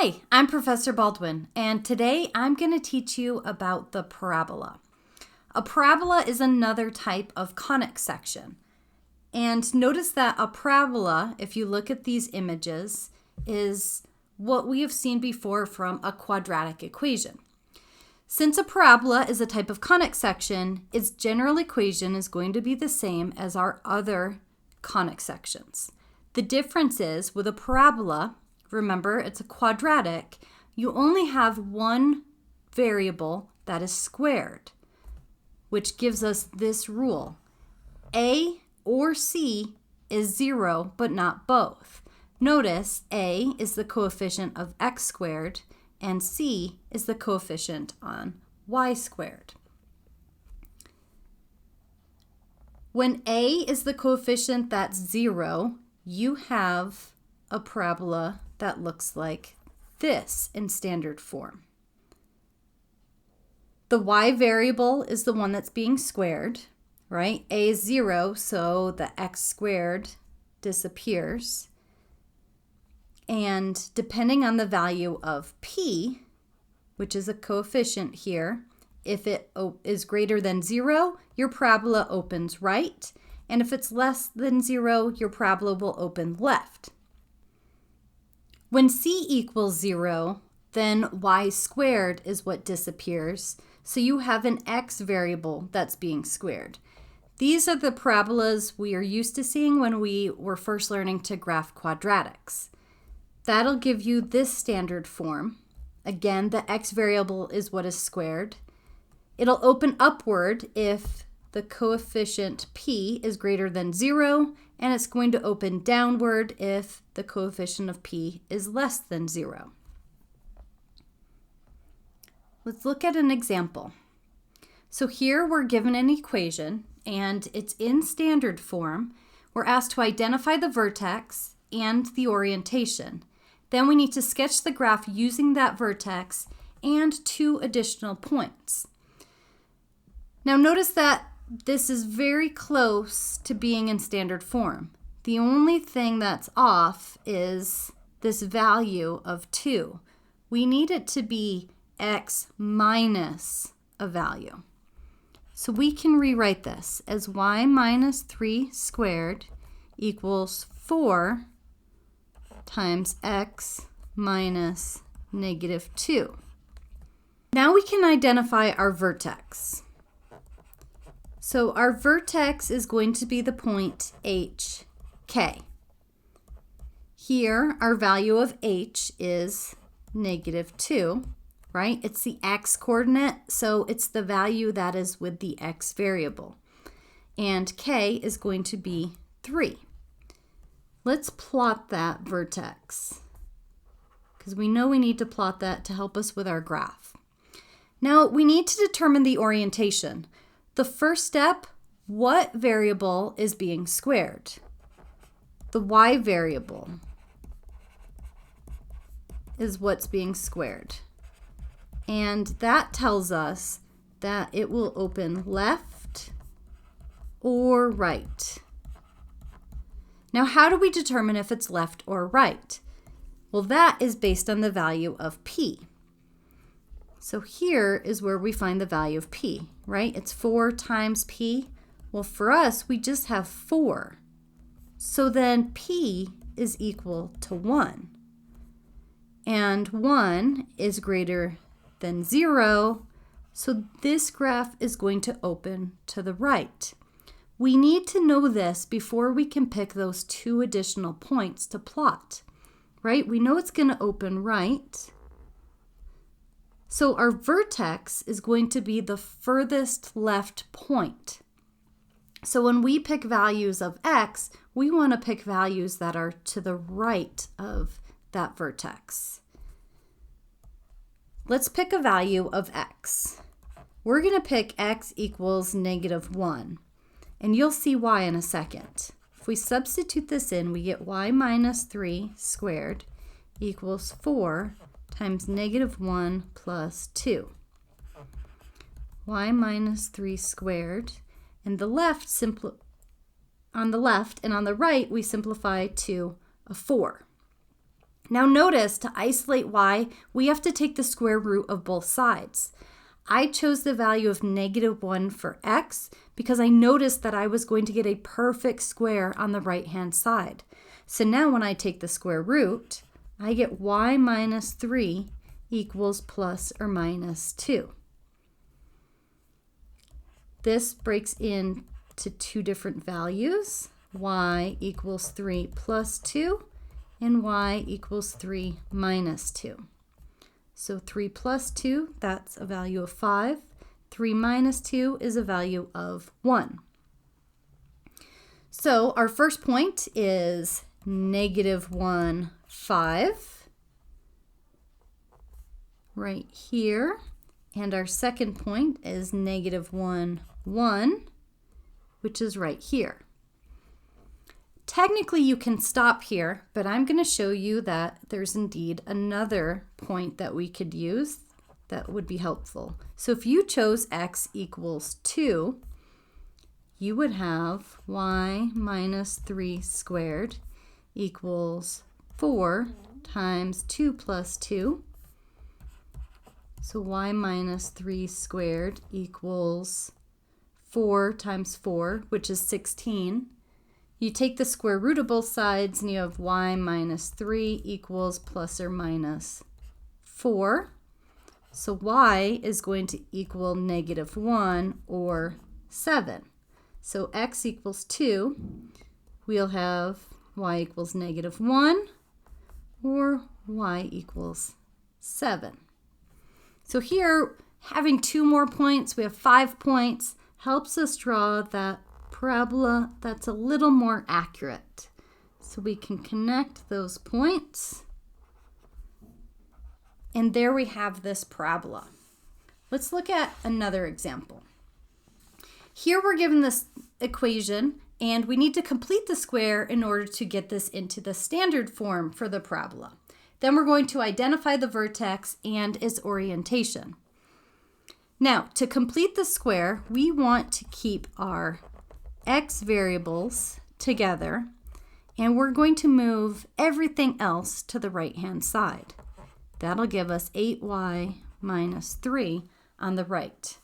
Hi, I'm Professor Baldwin, and today I'm going to teach you about the parabola. A parabola is another type of conic section. And notice that a parabola, if you look at these images, is what we have seen before from a quadratic equation. Since a parabola is a type of conic section, its general equation is going to be the same as our other conic sections. The difference is with a parabola, remember, it's a quadratic, you only have one variable that is squared, which gives us this rule. A or C is 0, but not both. Notice A is the coefficient of x squared, and C is the coefficient on y squared. When A is the coefficient that's 0, you have a parabola that looks like this in standard form. The y variable is the one that's being squared, right? A is 0, so the x squared disappears. And depending on the value of p, which is a coefficient here, if it is greater than 0, your parabola opens right. And if it's less than 0, your parabola will open left. When c equals 0, then y squared is what disappears. So you have an x variable that's being squared. These are the parabolas we are used to seeing when we were first learning to graph quadratics. That'll give you this standard form. Again, the x variable is what is squared. It'll open upward if the coefficient p is greater than 0, and it's going to open downward if the coefficient of p is less than 0. Let's look at an example. So here we're given an equation, and it's in standard form. We're asked to identify the vertex and the orientation. Then we need to sketch the graph using that vertex and 2 additional points. Now notice that this is very close to being in standard form. The only thing that's off is this value of 2. We need it to be x minus a value. So we can rewrite this as y minus 3 squared equals 4 times x minus negative 2. Now we can identify our vertex. So our vertex is going to be the point HK. Here, our value of h is negative 2, right? It's the x coordinate, so it's the value that is with the x variable. And k is going to be 3. Let's plot that vertex, because we know we need to plot that to help us with our graph. Now, we need to determine the orientation. The first step, what variable is being squared? The y variable is what's being squared. And that tells us that it will open left or right. Now, how do we determine if it's left or right? Well, that is based on the value of p. So here is where we find the value of p, right? It's 4 times p. Well, for us, we just have 4. So then p is equal to 1. And 1 is greater than 0. So this graph is going to open to the right. We need to know this before we can pick those 2 additional points to plot, right? We know it's going to open right. So our vertex is going to be the furthest left point. So when we pick values of x, we want to pick values that are to the right of that vertex. Let's pick a value of x. We're going to pick x equals negative 1. And you'll see why in a second. If we substitute this in, we get y minus 3 squared equals 4 times negative 1 plus 2. Y minus 3 squared. And on the left and on the right, we simplify to a 4. Now notice, to isolate y, we have to take the square root of both sides. I chose the value of -1 for x because I noticed that I was going to get a perfect square on the right-hand side. So now when I take the square root, I get y minus 3 equals plus or minus 2. This breaks into two different values, y equals 3 plus 2 and y equals 3 minus 2. So 3 plus 2, that's a value of 5. 3 minus 2 is a value of 1. So our first point is -1, 5, right here. And our second point is -1, 1, which is right here. Technically, you can stop here, but I'm going to show you that there's indeed another point that we could use that would be helpful. So if you chose x equals 2, you would have y minus 3 squared equals 4 times 2 plus 2. So y minus 3 squared equals 4 times 4, which is 16. You take the square root of both sides and you have y minus 3 equals plus or minus 4. So y is going to equal -1 or 7. So x equals 2. We'll have y equals -1 or y equals 7. So here, having 2 more points, we have 5 points, helps us draw that parabola that's a little more accurate. So we can connect those points. And there we have this parabola. Let's look at another example. Here we're given this equation and we need to complete the square in order to get this into the standard form for the parabola. Then we're going to identify the vertex and its orientation. Now, to complete the square, we want to keep our x variables together, and we're going to move everything else to the right-hand side. That'll give us 8y minus 3 on the right.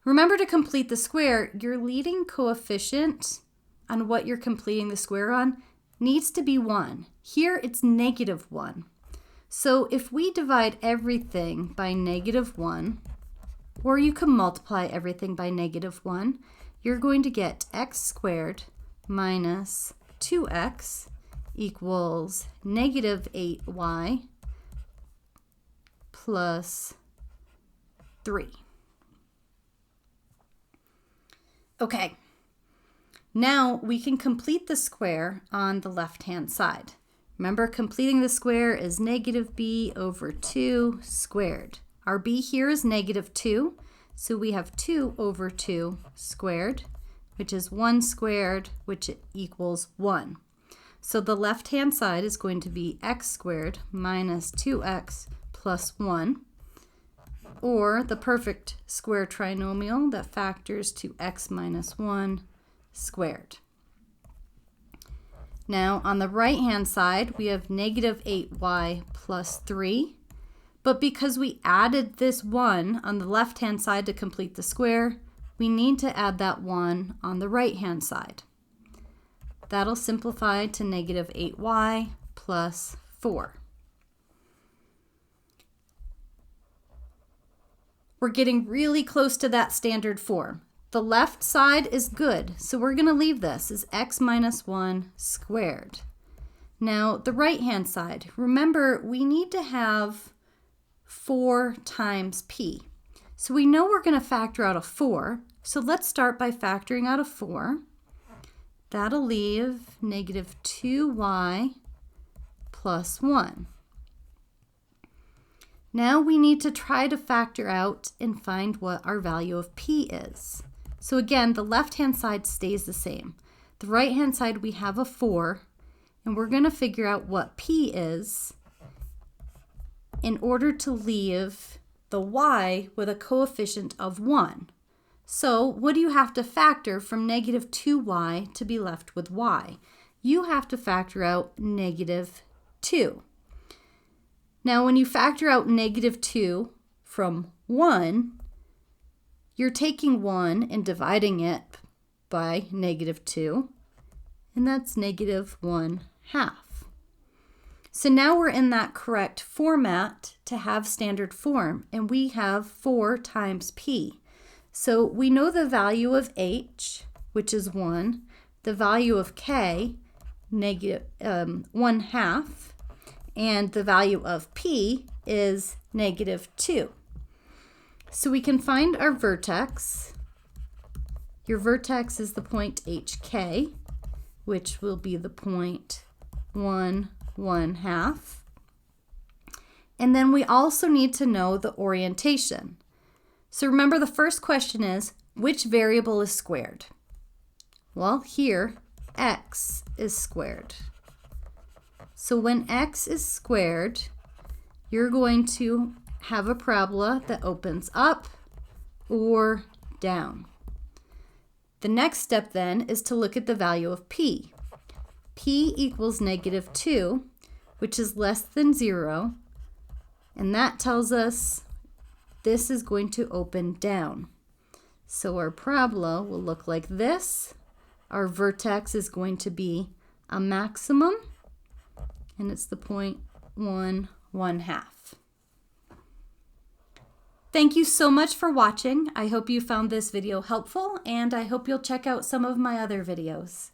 Remember, to complete the square, your leading coefficient on what you're completing the square on needs to be 1. Here it's -1. So if we divide everything by -1, or you can multiply everything by -1, you're going to get x squared minus 2x equals -8y plus 3. Okay, now we can complete the square on the left-hand side. Remember, completing the square is -b over 2 squared. Our b here is -2. So we have 2 over 2 squared, which is 1 squared, which equals 1. So the left-hand side is going to be x squared minus 2x plus 1, or the perfect square trinomial that factors to x minus 1 squared. Now on the right-hand side, we have -8y plus 3. But because we added this 1 on the left-hand side to complete the square, we need to add that 1 on the right-hand side. That'll simplify to -8y plus 4. We're getting really close to that standard form. The left side is good, so we're going to leave this as x minus 1 squared. Now, the right-hand side, remember, we need to have 4 times p. So we know we're going to factor out a 4. So let's start by factoring out a 4. That'll leave -2y plus 1. Now we need to try to factor out and find what our value of p is. So again, the left-hand side stays the same. The right-hand side, we have a 4, and we're going to figure out what p is in order to leave the y with a coefficient of 1. So what do you have to factor from -2y to be left with y? You have to factor out 2. Now, when you factor out negative 2 from 1, you're taking 1 and dividing it by negative 2, and that's negative 1/2. So now we're in that correct format to have standard form, and we have 4 times p. So we know the value of h, which is 1, the value of k, negative 1/2, and the value of p is negative 2. So we can find our vertex. Your vertex is the point hk, which will be the point 1, 1/2. And then we also need to know the orientation. So remember, the first question is, which variable is squared? Well, here, x is squared. So when x is squared, you're going to have a parabola that opens up or down. The next step then is to look at the value of p. P equals negative 2, which is less than 0, and that tells us this is going to open down. So our parabola will look like this. Our vertex is going to be a maximum, and it's the point 1, 1/2. Thank you so much for watching. I hope you found this video helpful, and I hope you'll check out some of my other videos.